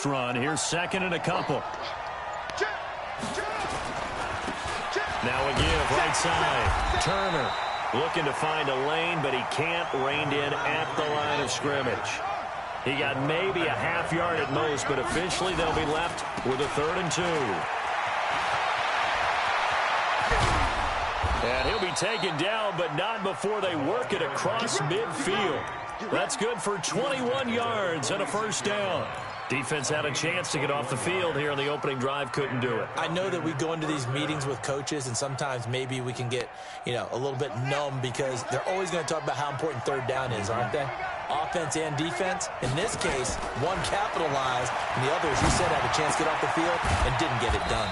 first run. Here's second and a couple. Now a give right side. Turner looking to find a lane, but he can't. Reined in at the line of scrimmage. He got maybe a half yard at most, but officially they'll be left with a 3rd and 2. And he'll be taken down, but not before they work it across midfield. That's good for 21 yards and a first down. Defense had a chance to get off the field here on the opening drive, couldn't do it. I know that we go into these meetings with coaches, and sometimes maybe we can get, a little bit numb because they're always going to talk about how important 3rd down is, aren't they? Offense and defense. In this case, one capitalized, and the other, as you said, had a chance to get off the field and didn't get it done.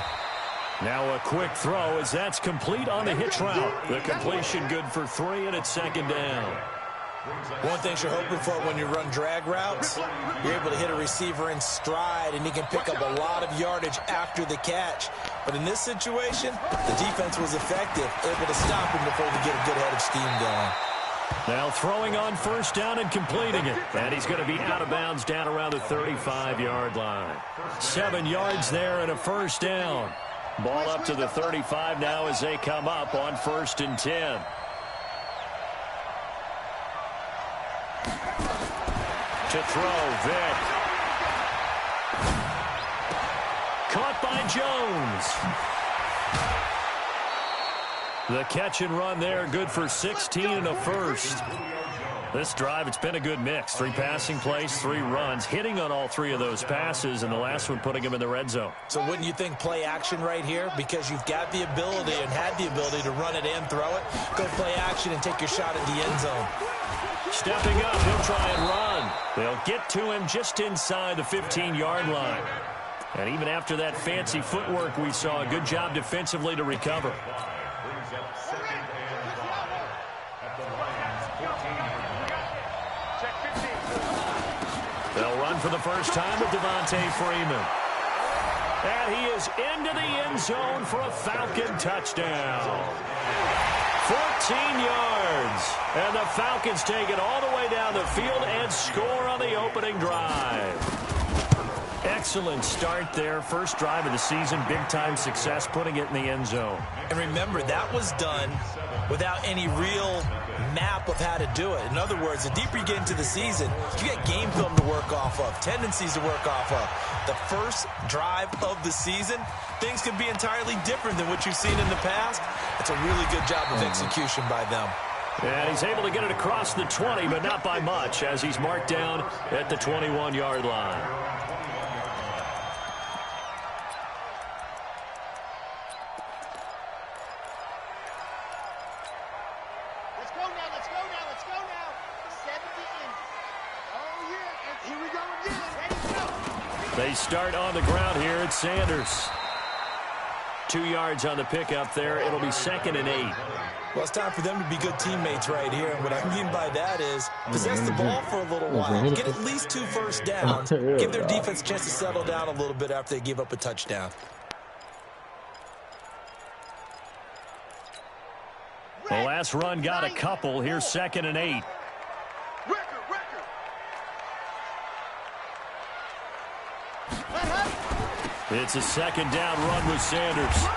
Now a quick throw as that's complete on the hitch route. The completion good for 3, and it's 2nd down. One thing you're hoping for when you run drag routes, you're able to hit a receiver in stride, and he can pick up a lot of yardage after the catch. But in this situation, the defense was effective, able to stop him before he could get a good head of steam going. Now throwing on first down and completing it. And he's going to be out of bounds down around the 35-yard line. 7 yards there and a first down. Ball up to the 35 now as they come up on 1st and 10. To throw, Vick. Caught by Jones. The catch and run there, good for 16 and a first. This drive, it's been a good mix. 3 passing plays, 3 runs, hitting on all 3 of those passes, and the last one putting him in the red zone. So wouldn't you think play action right here? Because you've got the ability and had the ability to run it and throw it. Go play action and take your shot at the end zone. Stepping up, he'll try and run. They'll get to him just inside the 15-yard line. And even after that fancy footwork we saw, a good job defensively to recover. They'll run for the first time with Devontae Freeman. And he is into the end zone for a Falcon touchdown. 14 yards. And the Falcons take it all the way down the field and score on the opening drive. Excellent start there. First drive of the season. Big-time success putting it in the end zone. And remember, that was done without any real map of how to do it. In other words, the deeper you get into the season, you get game film to work off of, tendencies to work off of. The first drive of the season, things could be entirely different than what you've seen in the past. It's a really good job of execution by them. And he's able to get it across the 20, but not by much, as he's marked down at the 21-yard line. They start on the ground here at Sanders. 2 yards on the pickup there. It'll be 2nd and 8. Well, it's time for them to be good teammates right here. And what I mean by that is possess the ball for a little while. Get at least 2 first downs. Give their defense a chance to settle down a little bit after they give up a touchdown. The last run got a couple. Here's 2nd and 8. It's a 2nd down run with Sanders.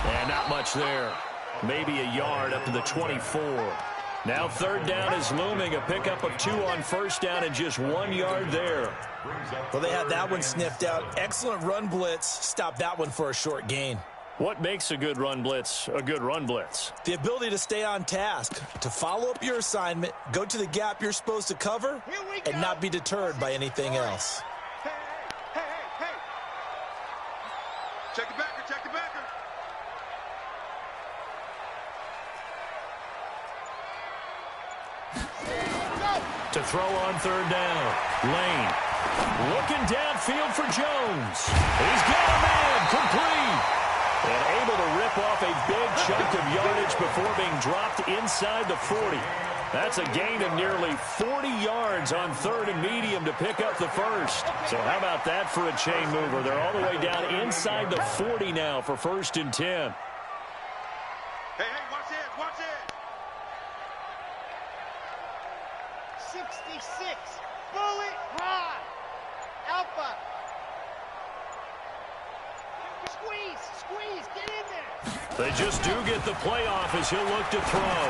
And not much there. Maybe a yard up to the 24. Now 3rd down is looming. A pickup of 2 on first down and just 1 yard there. Well, they had that one sniffed out. Excellent run blitz. Stop that one for a short gain. What makes a good run blitz a good run blitz? The ability to stay on task, to follow up your assignment, go to the gap you're supposed to cover, and not be deterred by anything else. Check the backer, check the backer. To throw on 3rd down. Lane looking downfield for Jones. He's got a man complete. And able to rip off a big chunk of yardage before being dropped inside the 40. That's a gain of nearly 40 yards on 3rd and medium to pick up the first. So how about that for a chain mover? They're all the way down inside the 40 now for 1st and 10. Hey, watch it, watch it. 66, bullet ride. Alpha, They just do get the playoff as he'll look to throw.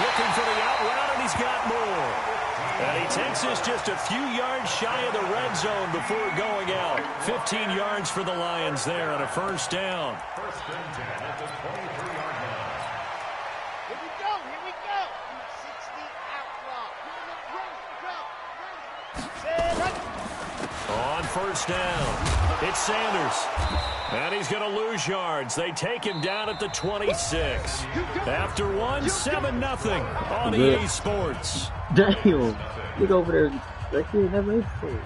Looking for the out route, and he's got more. And he takes this just a few yards shy of the red zone before going out. 15 yards for the Lions there on a first down. First and 10 at the 23-yard line. Here we go, here we go. 60 outlaw. On first down, it's Sanders. And he's going to lose yards. They take him down at the 26. After one, 7-0 on EA Sports. Damn. Get over there. Like, you never made it.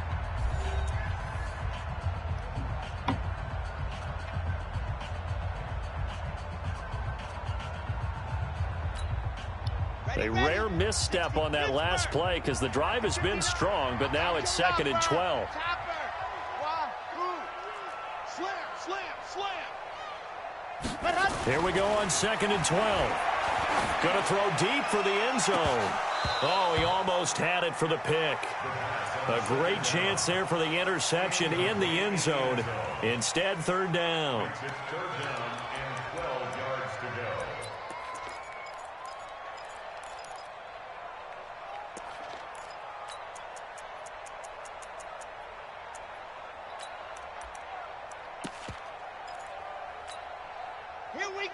A rare misstep on that last play because the drive has been strong, but now it's 2nd and 12. Here we go on 2nd and 12. Going to throw deep for the end zone. Oh, he almost had it for the pick. A great chance there for the interception in the end zone. Instead, 3rd down. It's 3rd down and 12 yards to go.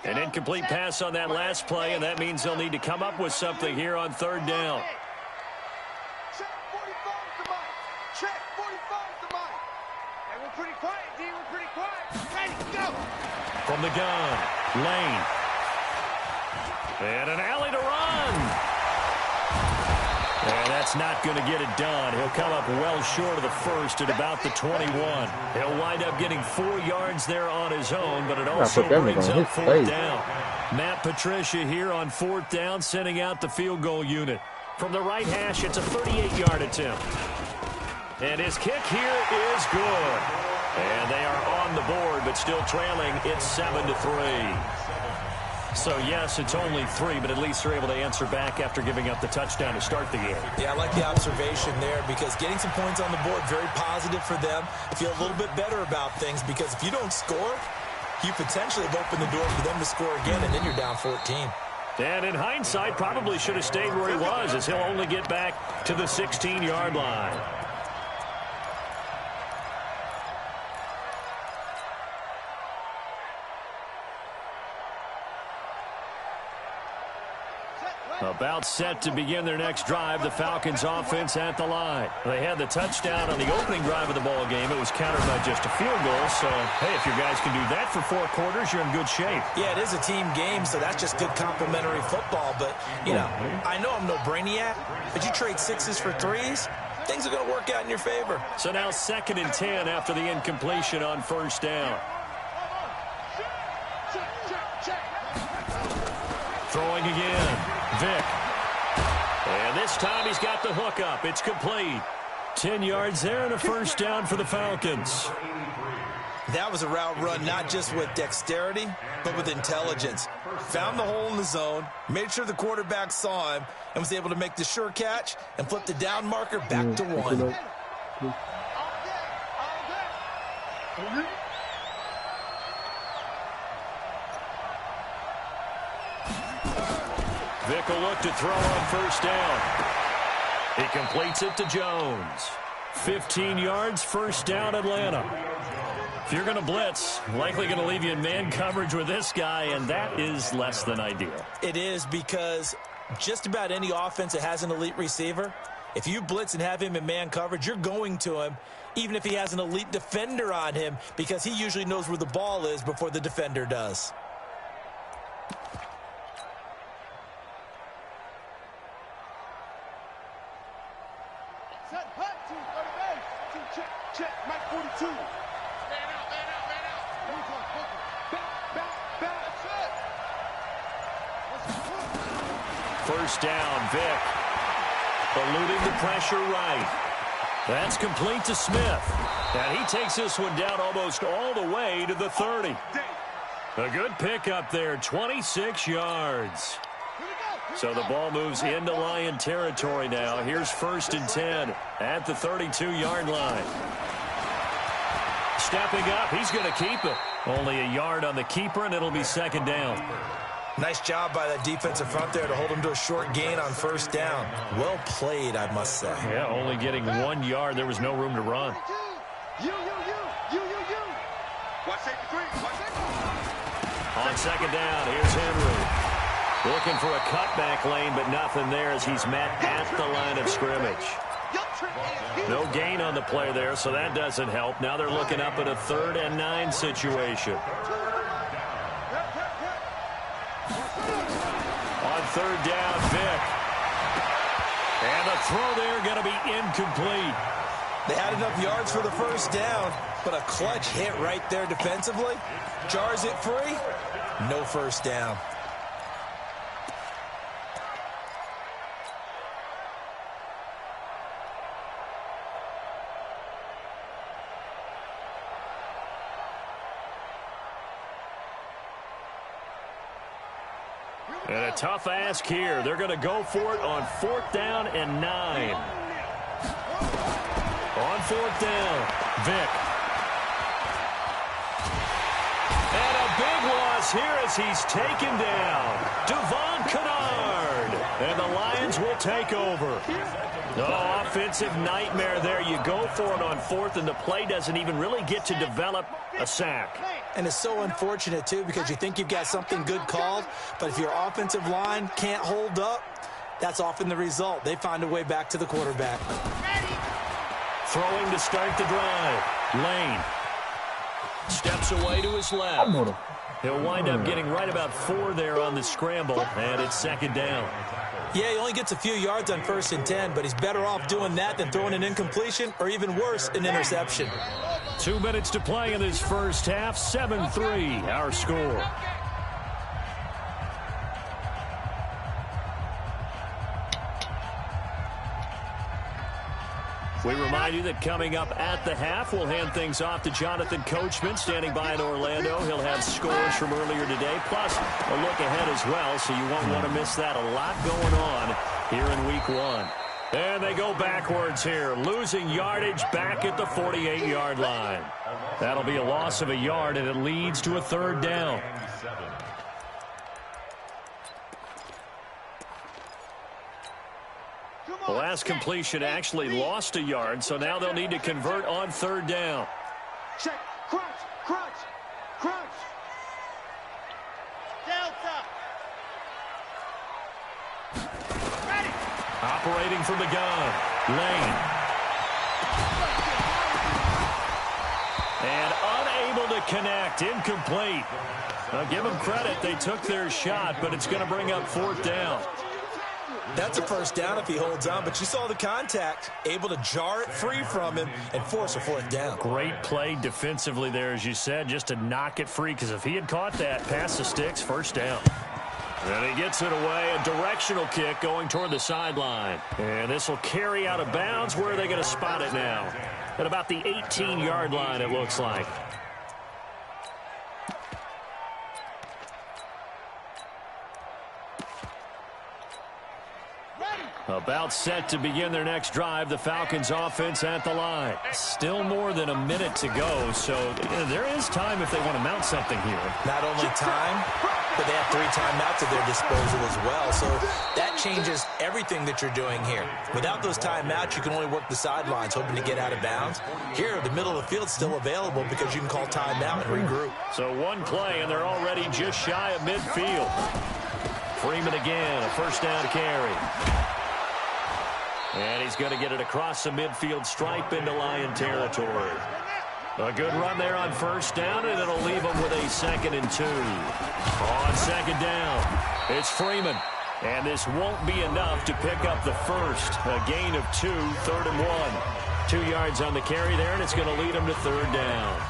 An incomplete pass on that last play, and that means they'll need to come up with something here on 3rd down. Check 45 to Mike. Check 45 to Mike. Hey, we're pretty quiet, D. We're pretty quiet. Ready, go. From the gun, Lane. And an alley to run. And that's not going to get it done. He'll come up well short of the first at about the 21. He'll wind up getting 4 yards there on his own, but it also brings up 4th down. Matt Patricia here on 4th down, sending out the field goal unit. From the right hash, it's a 38-yard attempt. And his kick here is good. And they are on the board, but still trailing. It's 7-3. So, yes, it's only 3, but at least they're able to answer back after giving up the touchdown to start the game. Yeah, I like the observation there because getting some points on the board, very positive for them. Feel a little bit better about things because if you don't score, you potentially have opened the door for them to score again, and then you're down 14. And in hindsight, probably should have stayed where he was as he'll only get back to the 16-yard line. About set to begin their next drive, the Falcons offense at the line. They had the touchdown on the opening drive of the ball game. It was countered by just a field goal. So, hey, if your guys can do that for 4 quarters, you're in good shape. Yeah, it is a team game, so that's just good complimentary football. But, you know, I know I'm no brainiac, but you trade 6s for 3s, things are going to work out in your favor. So now 2nd and 10 after the incompletion on 1st down. Throwing again. Vick. And this time he's got the hook up. It's complete. 10 yards there and a 1st down for the Falcons. That was a route run not just with dexterity, but with intelligence. Found the hole in the zone, made sure the quarterback saw him, and was able to make the sure catch and flip the down marker back to 1. Vick will look to throw on 1st down. He completes it to Jones. 15 yards, 1st down, Atlanta. If you're going to blitz, likely going to leave you in man coverage with this guy, and that is less than ideal. It is because just about any offense that has an elite receiver, if you blitz and have him in man coverage, you're going to him, even if he has an elite defender on him, because he usually knows where the ball is before the defender does. Check, Mike 42. Man out. Back. First down, Vick. Eluding the pressure right. That's complete to Smith. And he takes this one down almost all the way to the 30. A good pickup there, 26 yards. So the ball moves into Lion territory now. Here's 1st and 10 at the 32-yard line. Stepping up, he's going to keep it. Only a yard on the keeper, and it'll be second down. Nice job by that defensive front there to hold him to a short gain on first down. Well played, I must say. Yeah, only getting 1 yard. There was no room to run. Watch safety three. Watch safety. On second down, here's Henry. Looking for a cutback lane, but nothing there as he's met at the line of scrimmage. No gain on the play there, so that doesn't help. Now they're looking up at a 3rd and 9 situation. On 3rd down, Vick. And the throw there going to be incomplete. They had enough yards for the first down, but a clutch hit right there defensively. Jars it free. No first down. And a tough ask here. They're going to go for it on 4th down and 9. On 4th down, Vick. And a big loss here as he's taken down. Devon Kennard. And the Lions will take over. No offensive nightmare there. You go for it on 4th, and the play doesn't even really get to develop a sack. And it's so unfortunate, too, because you think you've got something good called, but if your offensive line can't hold up, that's often the result. They find a way back to the quarterback. Throwing to start the drive. Lane steps away to his left. He'll wind up getting right about 4 there on the scramble, and it's second down. Yeah, he only gets a few yards on 1st and 10, but he's better off doing that than throwing an incompletion or even worse, an interception. 2 minutes to play in this first half. 7-3, our score. We remind you that coming up at the half, we'll hand things off to Jonathan Coachman, standing by in Orlando. He'll have scores from earlier today, plus a look ahead as well, so you won't want to miss that. A lot going on here in Week 1. And they go backwards here, losing yardage back at the 48-yard line. That'll be a loss of a yard, and it leads to a 3rd down. The last completion actually lost a yard, so now they'll need to convert on 3rd down. Check. Crunch. Crunch. Crunch. Delta. Ready. Operating from the gun. Lane. And unable to connect. Incomplete. Now give them credit. They took their shot, but it's going to bring up 4th down. That's a first down if he holds on, but you saw the contact, able to jar it free from him and force a 4th down. Great play defensively there, as you said, just to knock it free, because if he had caught that, past the sticks, first down. And he gets it away, a directional kick going toward the sideline. And this will carry out of bounds. Where are they going to spot it now? At about the 18-yard line, it looks like. About set to begin their next drive, the Falcons offense at the line. Still more than a minute to go, so there is time if they want to mount something here. Not only time, but they have 3 timeouts at their disposal as well, so that changes everything that you're doing here. Without those timeouts, you can only work the sidelines, hoping to get out of bounds. Here, the middle of the field's still available because you can call timeout and regroup. So 1 play, and they're already just shy of midfield. Freeman again, a first down carry. And he's going to get it across the midfield stripe into Lion territory. A good run there on first down, and it'll leave them with a 2nd and 2. On second down, it's Freeman. And this won't be enough to pick up the first. A gain of 2, 3rd and 1. 2 yards on the carry there, and it's going to lead them to 3rd down.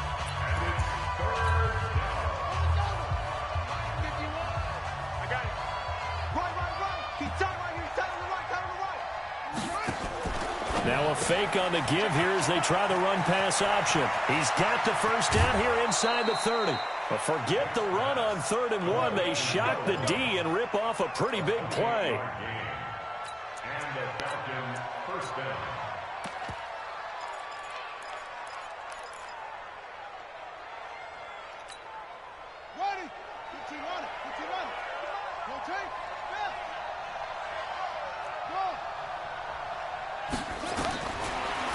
Now a fake on the give here as they try the run-pass option. He's got the first down here inside the 30. But forget the run on 3rd and 1. They shock the D and rip off a pretty big play.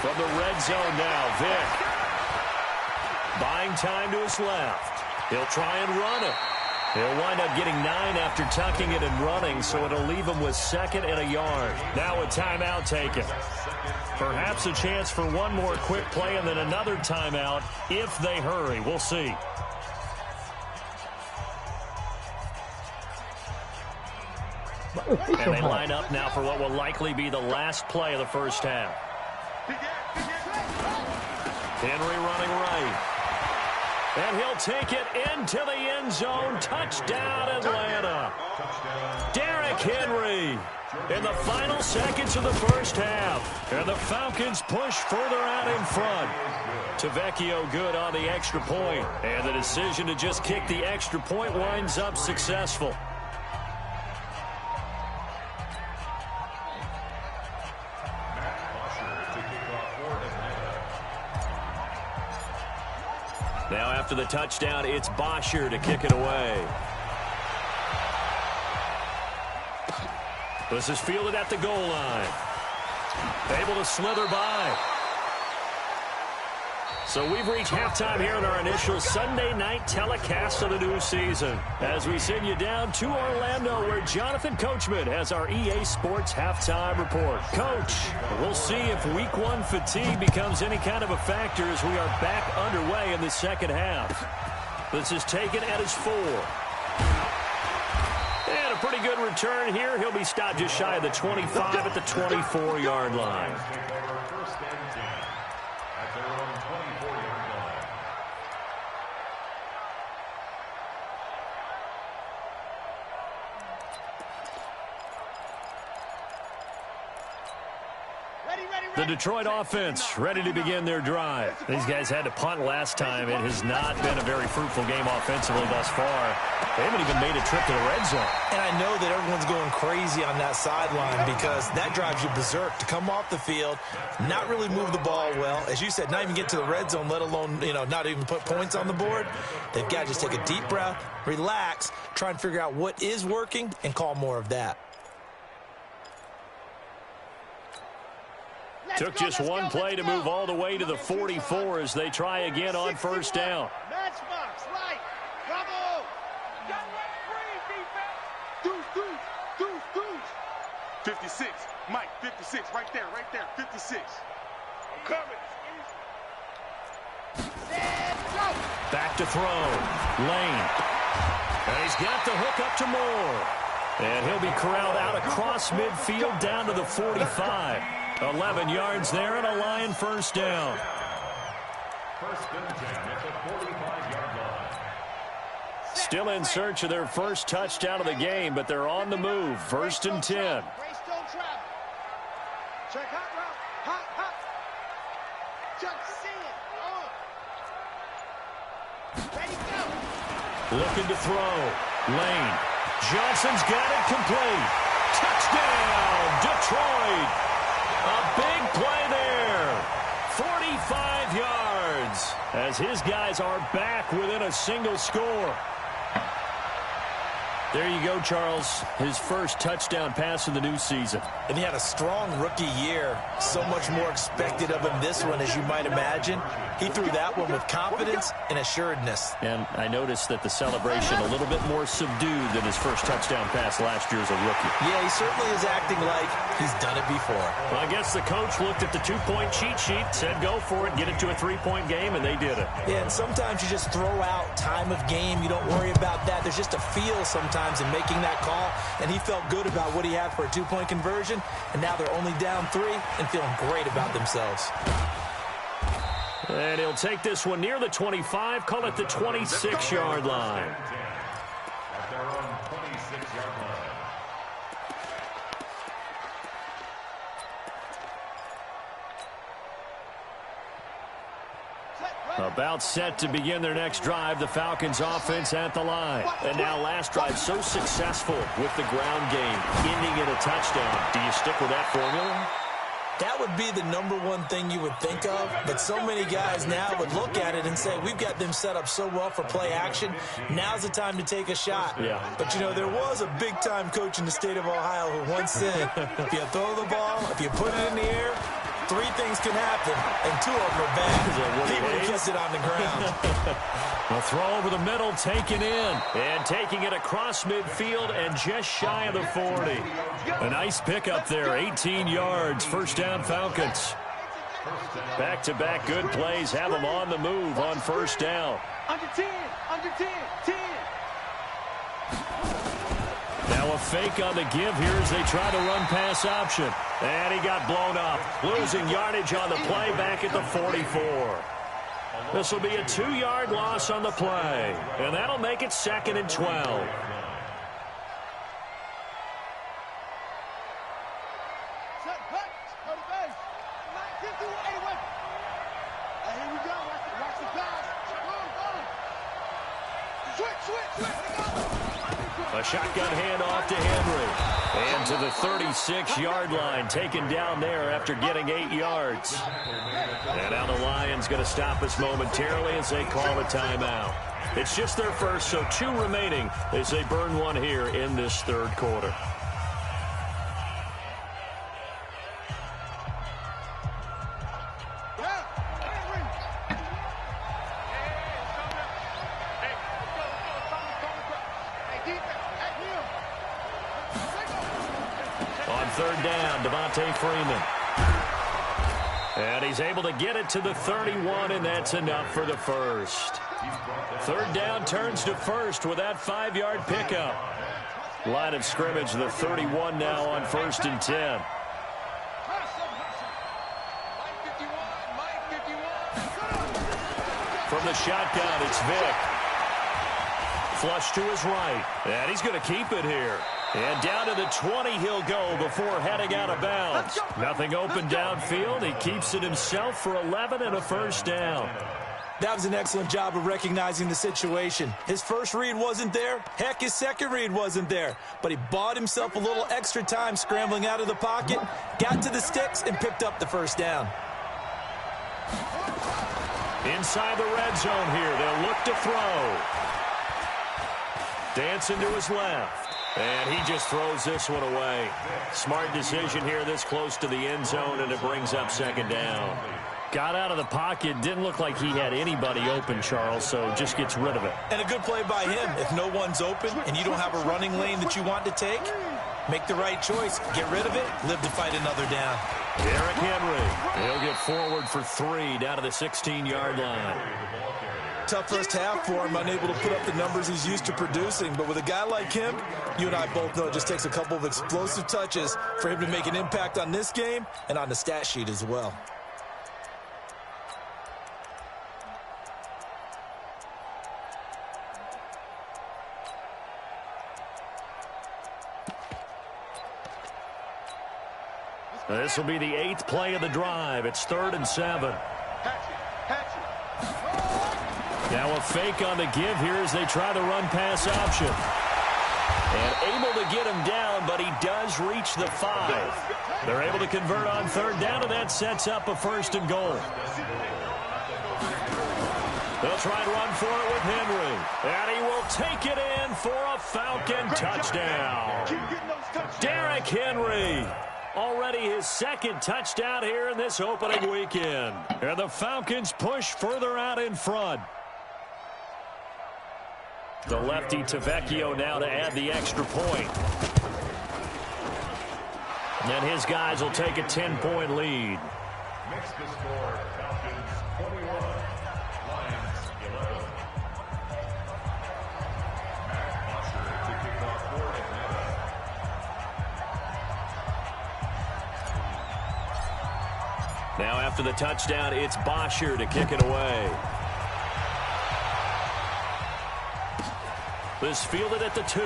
From the red zone now, Vick. Buying time to his left. He'll try and run it. He'll wind up getting 9 after tucking it and running, so it'll leave him with 2nd and a yard. Now a timeout taken. Perhaps a chance for one more quick play and then another timeout if they hurry. We'll see. And they line up now for what will likely be the last play of the first half. Henry running right. And he'll take it into the end zone. Touchdown, Atlanta. Derrick Henry in the final seconds of the first half. And the Falcons push further out in front. Tavecchio good on the extra point. And the decision to just kick the extra point winds up successful. Now after the touchdown, it's Bosher to kick it away. This is fielded at the goal line. Able to slither by. So we've reached halftime here in our initial Sunday night telecast of the new season. As we send you down to Orlando, where Jonathan Coachman has our EA Sports halftime report. Coach, we'll see if week 1 fatigue becomes any kind of a factor as we are back underway in the second half. This is taken at his 4. And a pretty good return here. He'll be stopped just shy of the 25 at the 24-yard line. The Detroit offense ready to begin their drive. These guys had to punt last time. It has not been a very fruitful game offensively thus far. They haven't even made a trip to the red zone. And I know that everyone's going crazy on that sideline because that drives you berserk to come off the field, not really move the ball well. As you said, not even get to the red zone, let alone, not even put points on the board. They've got to just take a deep breath, relax, try and figure out what is working, and call more of that. Took just one play to move all the way to the 44 as they try again on first down. Matchbox, right. Bravo. Got free defense. Deuce. 56. Mike, 56. Right there. 56. I'm coming. Back to throw. Lane. And he's got the hook up to Moore. And he'll be corralled out across midfield down to the 45. 11 yards there and a Lion first down. Still in search of their first touchdown of the game, but they're on the move. 1st and 10. Check hot route. Hot. Just see it. Ready, go. Looking to throw. Lane. Johnson's got it complete. Touchdown, Detroit. A big play there. 45 yards as his guys are back within a single score. There you go, Charles. His first touchdown pass of the new season. And he had a strong rookie year. So much more expected of him this one, as you might imagine. He threw that one with confidence and assuredness. And I noticed that the celebration a little bit more subdued than his first touchdown pass last year as a rookie. Yeah, he certainly is acting like he's done it before. Well, I guess the coach looked at the 2-point cheat sheet, said go for it, get it to a 3-point game, and they did it. Yeah, and sometimes you just throw out time of game. You don't worry about that. There's just a feel sometimes in making that call, and he felt good about what he had for a 2-point conversion, and now they're only down 3 and feeling great about themselves. And he'll take this one near the 25, call it the 26-yard line. About set to begin their next drive, the Falcons offense at the line. And now last drive so successful with the ground game, ending in a touchdown. Do you stick with that formula? That would be the #1 thing you would think of, but so many guys now would look at it and say, we've got them set up so well for play action, now's the time to take a shot. Yeah. But, there was a big-time coach in the state of Ohio who once said, if you throw the ball, if you put it in the air, three things can happen, and two of them are bad. He would kiss it on the ground. A throw over the middle, taken in. And taking it across midfield and just shy of the 40. A nice pickup there, 18 yards. First down, Falcons. Back-to-back good plays have them on the move on first down. Under 10, 10. Now a fake on the give here as they try to run pass option. And he got blown up. Losing yardage on the play back at the 44. This will be a 2-yard loss on the play. And that'll make it 2nd and 12. A shotgun handoff to Henry. And to the 36-yard line, taken down there after getting 8 yards. And now the Lions going to stop us momentarily as they call a timeout. It's just their first, so 2 remaining as they burn one here in this third quarter. Third down, Devontae Freeman. And he's able to get it to the 31, and that's enough for the first. Third down turns to first with that 5-yard pickup. Line of scrimmage, the 31 now on 1st and 10. From the shotgun, it's Vick. Flush to his right, and he's going to keep it here. And down to the 20 he'll go before heading out of bounds. Nothing open downfield. He keeps it himself for 11 and a first down. That was an excellent job of recognizing the situation. His first read wasn't there. Heck, his second read wasn't there. But he bought himself a little extra time scrambling out of the pocket, got to the sticks, and picked up the first down. Inside the red zone here. They'll look to throw. Dancing to his left. And he just throws this one away. Smart decision here this close to the end zone, and it brings up 2nd down. Got out of the pocket. Didn't look like he had anybody open, Charles, so just gets rid of it. And a good play by him. If no one's open and you don't have a running lane that you want to take, make the right choice. Get rid of it. Live to fight another down. Derrick Henry. He'll get forward for 3 down to the 16-yard line. Tough first half for him, unable to put up the numbers he's used to producing. But with a guy like him, you and I both know it just takes a couple of explosive touches for him to make an impact on this game and on the stat sheet as well. This will be the 8th play of the drive. It's 3rd and 7. Now a fake on the give here as they try to run pass option. And able to get him down, but he does reach the 5. They're able to convert on 3rd down, and that sets up a 1st and goal. They'll try and run for it with Henry. And he will take it in for a Falcon touchdown. Derrick Henry. Already his 2nd touchdown here in this opening weekend. And the Falcons push further out in front. The lefty Tavecchio now to add the extra point. And then his guys will take a 10-point lead. Makes the score Falcons 21, Lions 11. Matt Foster to kick off for Atlanta. Now after the touchdown, it's Bosher to kick it away. This fielded at the 2.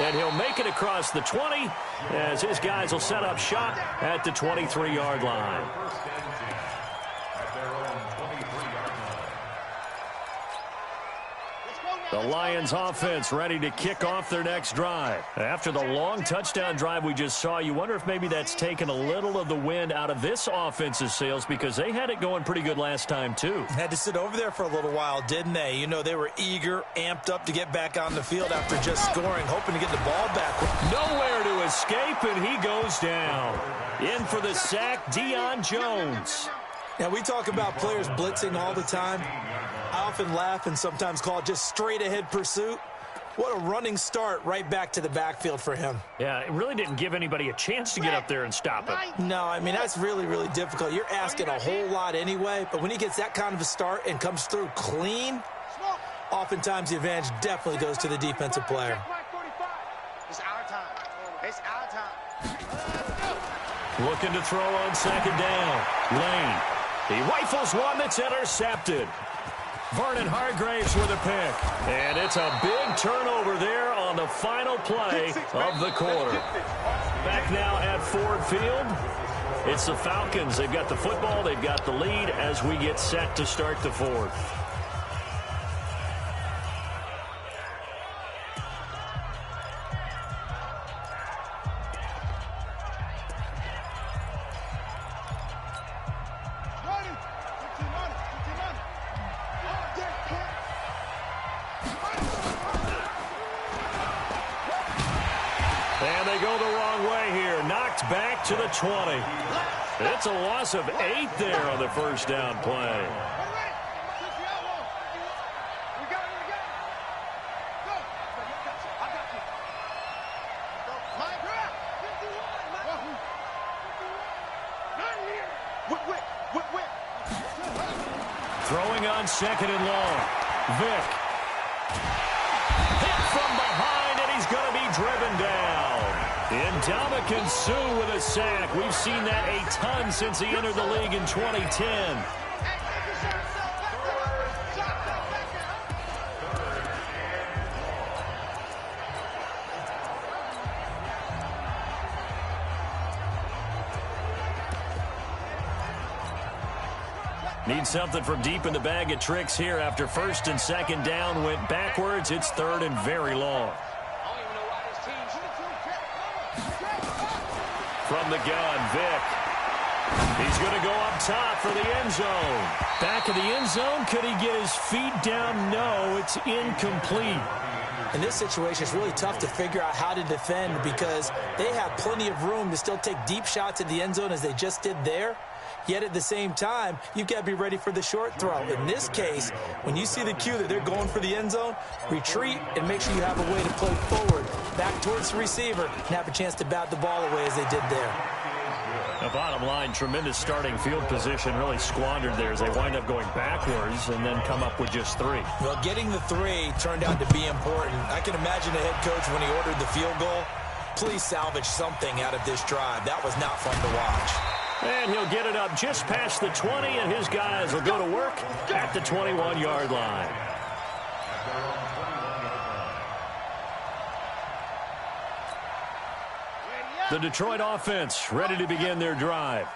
And he'll make it across the 20 as his guys will set up shop at the 23-yard line. The Lions offense ready to kick off their next drive. After the long touchdown drive we just saw, you wonder if maybe that's taken a little of the wind out of this offense's sails because they had it going pretty good last time too. Had to sit over there for a little while, didn't they? You know, they were eager, amped up to get back on the field after just scoring, hoping to get the ball back. Nowhere to escape, and he goes down. In for the sack, Deion Jones. Now, we talk about players blitzing all the time. I often laugh and sometimes call it just straight-ahead pursuit. What a running start right back to the backfield for him. Yeah, it really didn't give anybody a chance to get up there and stop it. No, I mean, that's really, really difficult. You're asking a whole lot anyway, but when he gets that kind of a start and comes through clean, oftentimes the advantage definitely goes to the defensive player. It's our time. It's our time. Looking to throw on second down. Lane. He rifles one that's intercepted. Vernon Hargraves with a pick. And it's a big turnover there on the final play of the quarter. Back now at Ford Field. It's the Falcons. They've got the football. They've got the lead as we get set to start the fourth. And they go the wrong way here. Knocked back to the 20. It's a loss of 8 there on the first down play. Throwing on second and long. Vick. Hit from behind, and he's going to be driven down. Ndamukong Suh with a sack. We've seen that a ton since he entered the league in 2010. Need something from deep in the bag of tricks here after first and second down went backwards. It's third and very long. From the gun, Vick. He's going to go up top for the end zone. Back of the end zone. Could he get his feet down? No, it's incomplete. In this situation, it's really tough to figure out how to defend because they have plenty of room to still take deep shots at the end zone as they just did there. Yet at the same time, you've got to be ready for the short throw. In this case, when you see the cue that they're going for the end zone, retreat and make sure you have a way to play forward, back towards the receiver, and have a chance to bat the ball away as they did there. The bottom line, tremendous starting field position, really squandered there as they wind up going backwards and then come up with just 3. Well, getting the 3 turned out to be important. I can imagine the head coach when he ordered the field goal. Please salvage something out of this drive. That was not fun to watch. And he'll get it up just past the 20, and his guys will go to work at the 21-yard line. The Detroit offense ready to begin their drive.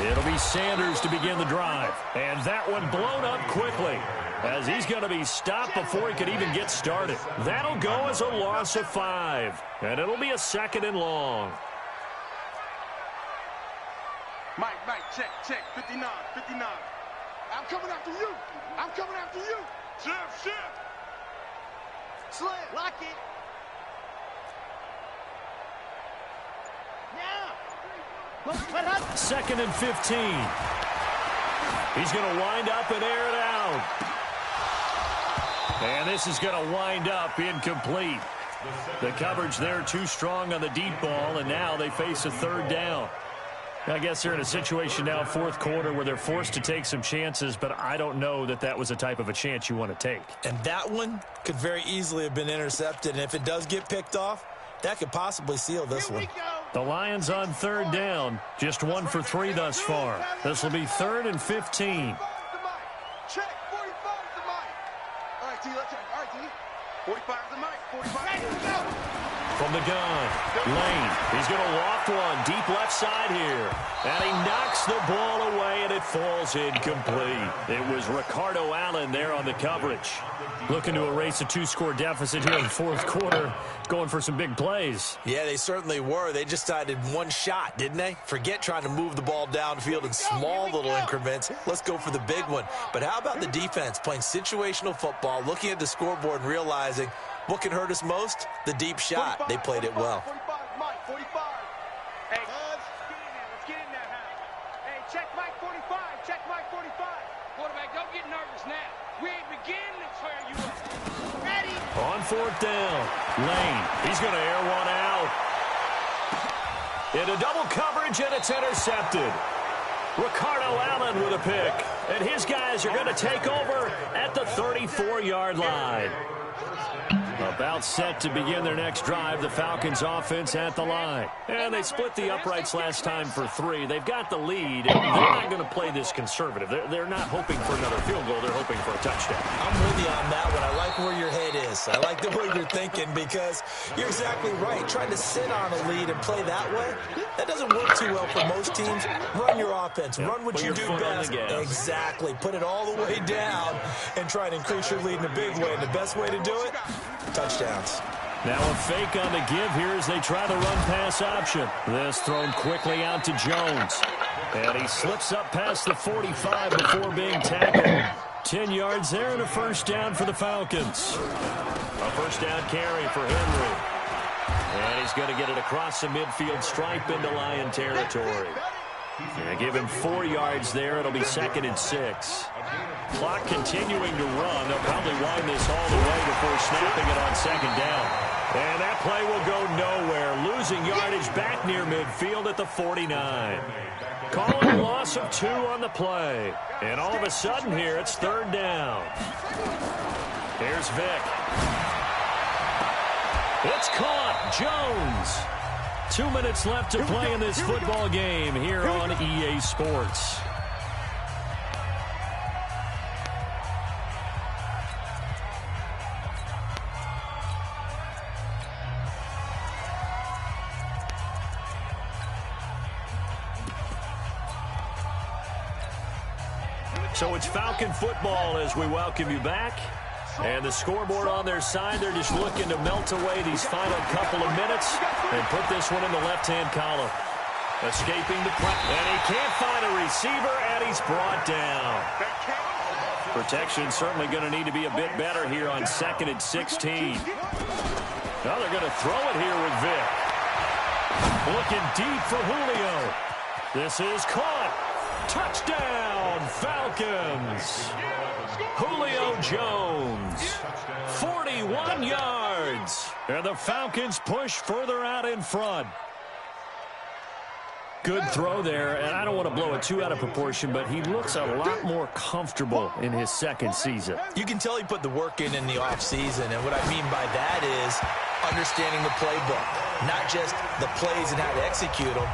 It'll be Sanders to begin the drive. And that one blown up quickly as he's going to be stopped before he could even get started. That'll go as a loss of 5. And it'll be a second and long. Mike, check, 59. I'm coming after you. Shift. Slim, lock it. Now. Second and 15. He's going to wind up and air it out. And this is going to wind up incomplete. The coverage there too strong on the deep ball, and now they face a third down. I guess they're in a situation now, fourth quarter, where they're forced to take some chances, but I don't know that that was the type of a chance you want to take. And that one could very easily have been intercepted, and if it does get picked off, that could possibly seal this one. The Lions on third down, just 1 for 3 thus far. This will be 3rd and 15. Check, 45 is the mic. All right, T, let's check. All right, T. 45 is the mic. 45. From the gun, Lane. He's going to loft one deep left side here. And he knocks the ball away, and it falls incomplete. It was Ricardo Allen there on the coverage. Looking to erase a 2-score deficit here in the fourth quarter, going for some big plays. Yeah, they certainly were. They just decided one shot, didn't they? Forget trying to move the ball downfield in small little increments. Let's go for the big one. But how about the defense playing situational football, looking at the scoreboard and realizing What can hurt us most? The deep shot. They played it well. 45, Mike, 45. Hey, let's get in there, Hal. Hey, check Mike 45, check Mike 45. Quarterback, don't get nervous now. We ain't beginning to tear you up. Ready? On fourth down, Lane. He's going to air one out. Into double coverage, and it's intercepted. Ricardo Allen with a pick. And his guys are going to take over at the 34-yard line. About set to begin their next drive, the Falcons offense at the line. And they split the uprights last time for 3. They've got the lead. They're not going to play this conservative. They're not hoping for another field goal. They're hoping for a touchdown. I'm with you on that one. I like where your head is. I like the way you're thinking because you're exactly right. Trying to sit on a lead and play that way, that doesn't work too well for most teams. Run your offense. Run what you do best. Exactly. Put it all the way down and try to increase your lead in a big way. And the best way to do it, touchdowns. Now a fake on the give here as they try the run-pass option. This thrown quickly out to Jones. And he slips up past the 45 before being tackled. 10 yards there and a first down for the Falcons. A first down carry for Henry. And he's going to get it across the midfield stripe into Lion territory. And give him 4 yards there. It'll be 2nd and 6. Clock continuing to run. They'll probably wind this all the way before snapping it on 2nd down. And that play will go nowhere. Losing yardage back near midfield at the 49. Calling a loss of 2 on the play. And all of a sudden here, it's 3rd down. Here's Vick. It's caught. Jones. 2 minutes left to play in this football game here on EA Sports. So it's Falcon football as we welcome you back. And the scoreboard on their side, they're just looking to melt away these final couple of minutes and put this one in the left-hand column. Escaping the pressure. And he can't find a receiver, and he's brought down. Protection certainly going to need to be a bit better here on 2nd and 16. Now they're going to throw it here with Vick. Looking deep for Julio. This is caught. Touchdown, Falcons. Julio Jones, 41 yards. And the Falcons push further out in front. Good throw there, and I don't want to blow it too out of proportion, but he looks a lot more comfortable in his 2nd season. You can tell he put the work in the offseason, and what I mean by that is understanding the playbook, not just the plays and how to execute them,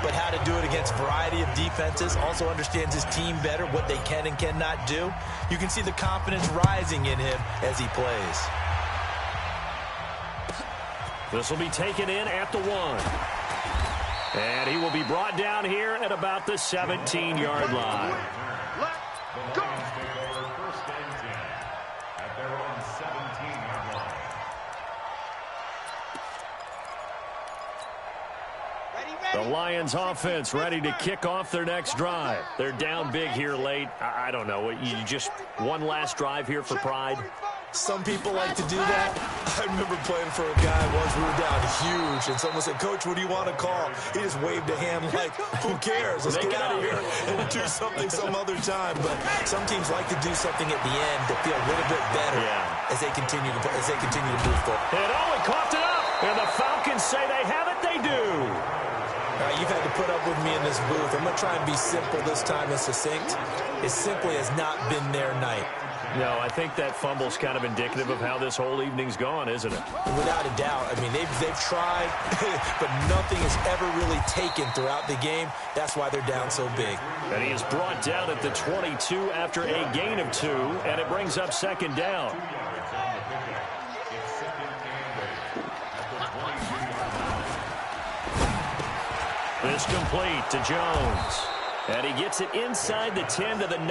but how to do it against a variety of defenses. Also understands his team better, what they can and cannot do. You can see the confidence rising in him as he plays. This will be taken in at the 1. And he will be brought down here at about the 17-yard line. Let's go. First and 10 at their own 17-yard line. The Lions offense ready to kick off their next drive. They're down big here late. I don't know. You just one last drive here for pride? Some people like to do that. I remember playing for a guy once. We were down huge, and someone said, "Coach, what do you want to call?" He just waved a hand like, who cares? Let's get out of here and do something some other time. But some teams like to do something at the end to feel a little bit better as they continue to move forward. And he coughed it up, and the Falcons say they have it. They do. You've had to put up with me in this booth. I'm going to try and be simple this time and succinct. It simply has not been their night. No, I think that fumble's kind of indicative of how this whole evening's gone, isn't it? Without a doubt. I mean, they've tried, but nothing is ever really taken throughout the game. That's why they're down so big. And he is brought down at the 22 after a gain of 2, and it brings up 2nd down. This complete to Jones. And he gets it inside the 10 to the 9.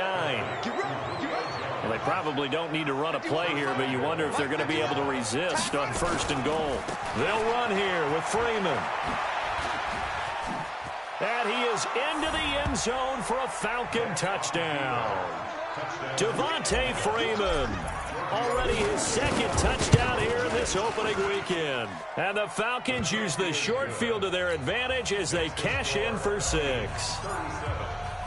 Well, they probably don't need to run a play here, but you wonder if they're going to be able to resist on 1st and goal. They'll run here with Freeman. And he is into the end zone for a Falcon touchdown. Devontae Freeman. Already his 2nd touchdown here in this opening weekend. And the Falcons use the short field to their advantage as they cash in for 6.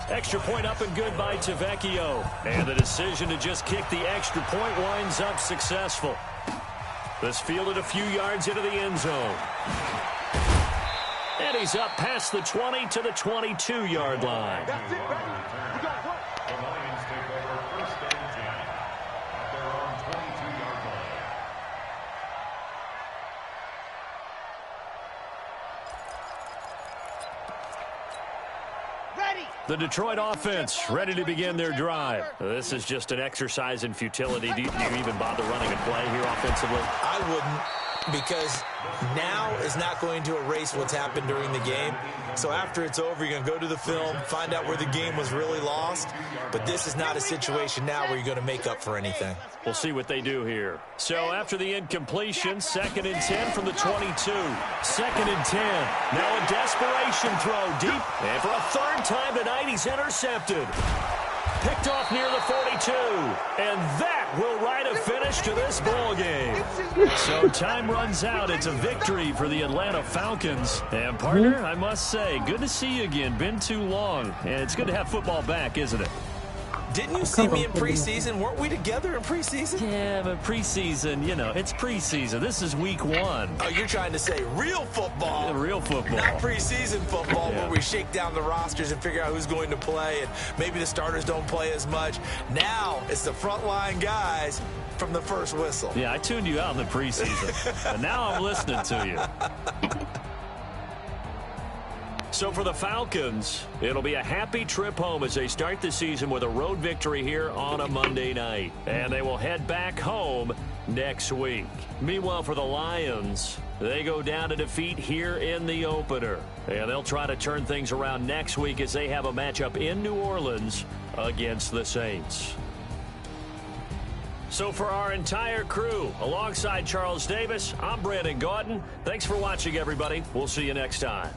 Extra point up and good by Tavecchio. And the decision to just kick the extra point winds up successful. This fielded a few yards into the end zone. And he's up past the 20 to the 22-yard line. That's it, baby. We got work. The Lions take over first and 10 at their own 22-yard line. Ready. The Detroit offense ready to begin their drive. This is just an exercise in futility. Do you even bother running a play here offensively? I wouldn't, because now is not going to erase what's happened during the game. So after it's over, you're going to go to the film, find out where the game was really lost. But this is not a situation now where you're going to make up for anything. We'll see what they do here. So after the incompletion, 2nd and 10 from the 22. 2nd and 10. Now a desperation throw deep. And for a 3rd time tonight, he's intercepted. Picked off near the 42. And that will write a finish to this ball game. So time runs out. It's a victory for the Atlanta Falcons. And partner, I must say, good to see you again. Been too long. And it's good to have football back, isn't it? Didn't you see me in preseason? Weren't we together in preseason? Yeah, but preseason, you know, it's preseason. This is week 1. Oh, you're trying to say real football. Yeah, real football. Not preseason football where we shake down the rosters and figure out who's going to play, and maybe the starters don't play as much. Now it's the frontline guys from the first whistle. Yeah, I tuned you out in the preseason, and now I'm listening to you. So for the Falcons, it'll be a happy trip home as they start the season with a road victory here on a Monday night. And they will head back home next week. Meanwhile, for the Lions, they go down to defeat here in the opener. And they'll try to turn things around next week as they have a matchup in New Orleans against the Saints. So for our entire crew, alongside Charles Davis, I'm Brandon Gaudin. Thanks for watching, everybody. We'll see you next time.